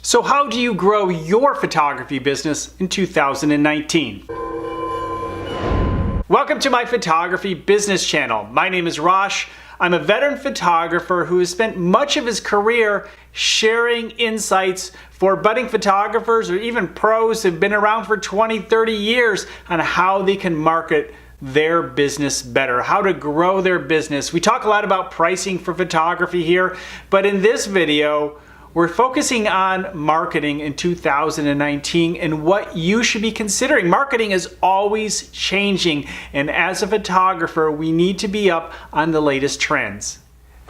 So how do you grow your photography business in 2019? Welcome to my photography business channel. My name is Rosh. I'm a veteran photographer who has spent much of his career sharing insights for budding photographers or even pros who've been around for 20, 30 years on how they can market their business better, how to grow their business. We talk a lot about pricing for photography here, but in this video, we're focusing on marketing in 2019 and what you should be considering. Marketing is always changing, and as a photographer, we need to be up on the latest trends.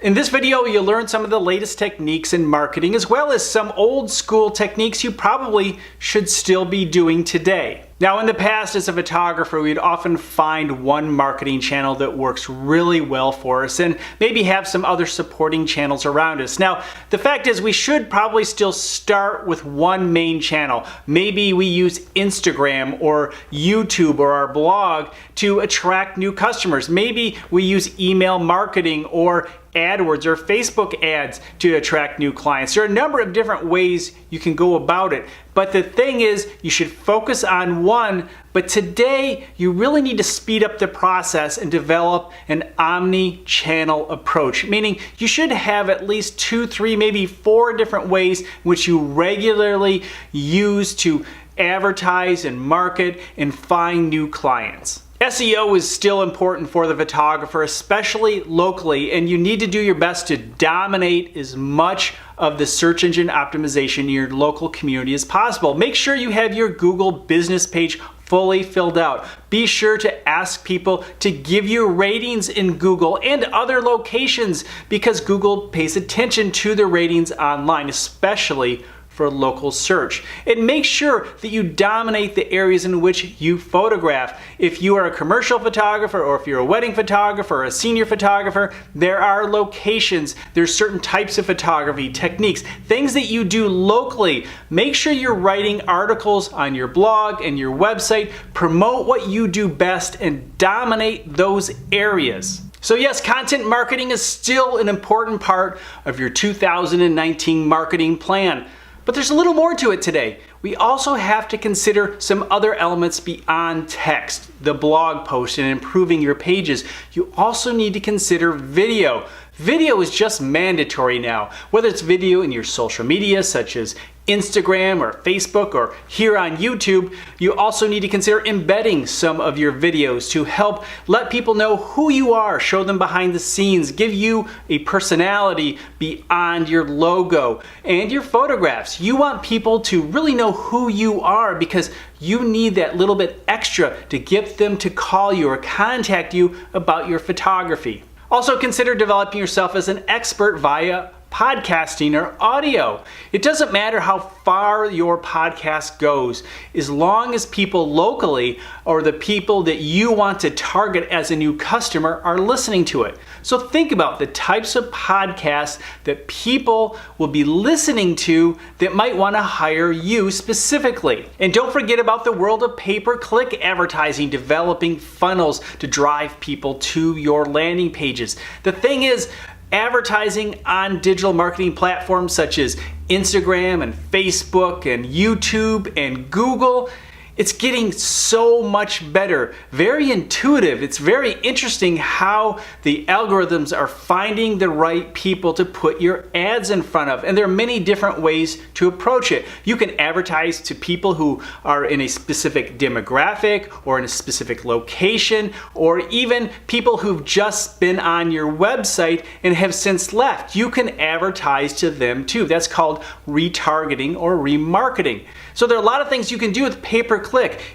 In this video, you'll learn some of the latest techniques in marketing, as well as some old school techniques you probably should still be doing today. Now, in the past, as a photographer, we'd often find one marketing channel that works really well for us and maybe have some other supporting channels around us. Now, the fact is we should probably still start with one main channel. Maybe we use Instagram or YouTube or our blog to attract new customers. Maybe we use email marketing or AdWords or Facebook ads to attract new clients. There are a number of different ways you can go about it. But the thing is, you should focus on one, but today you really need to speed up the process and develop an omni-channel approach, meaning you should have at least 2, 3, maybe 4 different ways which you regularly use to advertise and market and find new clients. SEO is still important for the photographer, especially locally, and you need to do your best to dominate as much of the search engine optimization in your local community as possible. Make sure you have your Google business page fully filled out. Be sure to ask people to give you ratings in Google and other locations because Google pays attention to the ratings online, especially for local search. And make sure that you dominate the areas in which you photograph. If you are a commercial photographer or if you're a wedding photographer or a senior photographer, there are locations, there's certain types of photography, techniques, things that you do locally. Make sure you're writing articles on your blog and your website, promote what you do best and dominate those areas. So yes, content marketing is still an important part of your 2019 marketing plan. But there's a little more to it today. We also have to consider some other elements beyond text, the blog post, and improving your pages. You also need to consider video. Video is just mandatory now, whether it's video in your social media such as Instagram or Facebook or here on YouTube. You also need to consider embedding some of your videos to help let people know who you are, show them behind the scenes, give you a personality beyond your logo and your photographs. You want people to really know who you are because you need that little bit extra to get them to call you or contact you about your photography. Also consider developing yourself as an expert via podcasting or audio. It doesn't matter how far your podcast goes, as long as people locally or the people that you want to target as a new customer are listening to it. So think about the types of podcasts that people will be listening to that might want to hire you specifically. And don't forget about the world of pay-per-click advertising, developing funnels to drive people to your landing pages. The thing is, advertising on digital marketing platforms such as Instagram and Facebook and YouTube and Google, it's getting so much better, very intuitive. It's very interesting how the algorithms are finding the right people to put your ads in front of. And there are many different ways to approach it. You can advertise to people who are in a specific demographic or in a specific location, or even people who've just been on your website and have since left. You can advertise to them too. That's called retargeting or remarketing. So there are a lot of things you can do with pay-per-click.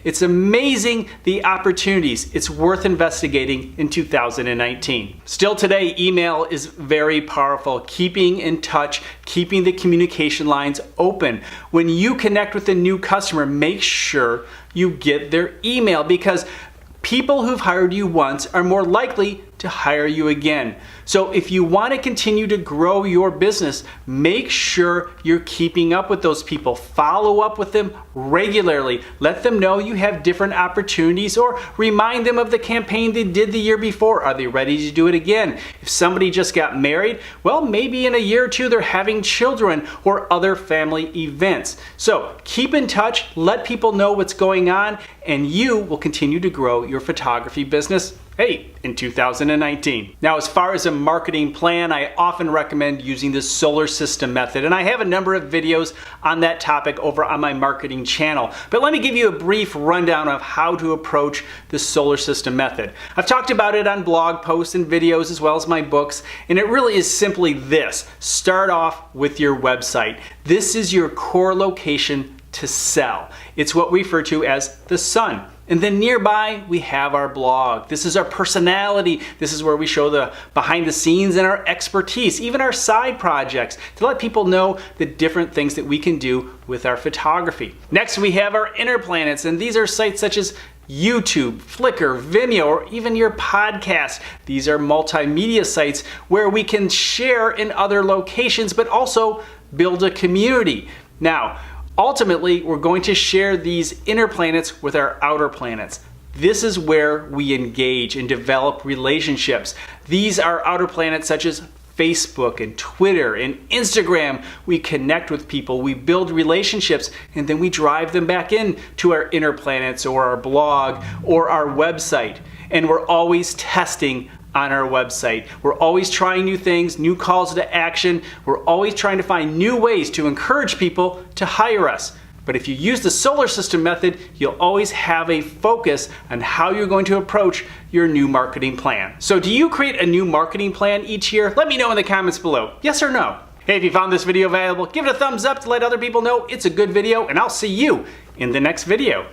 It's amazing the opportunities. It's worth investigating in 2019. Still today, email is very powerful. Keeping in touch, keeping the communication lines open. When you connect with a new customer, make sure you get their email because people who've hired you once are more likely to hire you again. So if you want to continue to grow your business, make sure you're keeping up with those people. Follow up with them regularly. Let them know you have different opportunities, or remind them of the campaign they did the year before. Are they ready to do it again? If somebody just got married, well, maybe in a year or two they're having children or other family events. So keep in touch, let people know what's going on, and you will continue to grow your photography business, in 2019. Now, as far as a marketing plan, I often recommend using the solar system method, and I have a number of videos on that topic over on my marketing channel. But let me give you a brief rundown of how to approach the solar system method. I've talked about it on blog posts and videos as well as my books, and it really is simply this. Start off with your website. This is your core location to sell. It's what we refer to as the sun. And then nearby, we have our blog. This is our personality. This is where we show the behind the scenes and our expertise, even our side projects, to let people know the different things that we can do with our photography. Next, we have our inner planets, and these are sites such as YouTube, Flickr, Vimeo, or even your podcast. These are multimedia sites where we can share in other locations, but also build a community. Now, ultimately, we're going to share these inner planets with our outer planets. This is where we engage and develop relationships. These are outer planets such as Facebook and Twitter and Instagram. We connect with people, we build relationships, and then we drive them back in to our inner planets or our blog or our website. And we're always testing on our website. We're always trying new things, new calls to action. We're always trying to find new ways to encourage people to hire us. But if you use the solar system method, you'll always have a focus on how you're going to approach your new marketing plan. So do you create a new marketing plan each year? Let me know in the comments below. Yes or no? Hey, if you found this video valuable, give it a thumbs up to let other people know it's a good video, and I'll see you in the next video.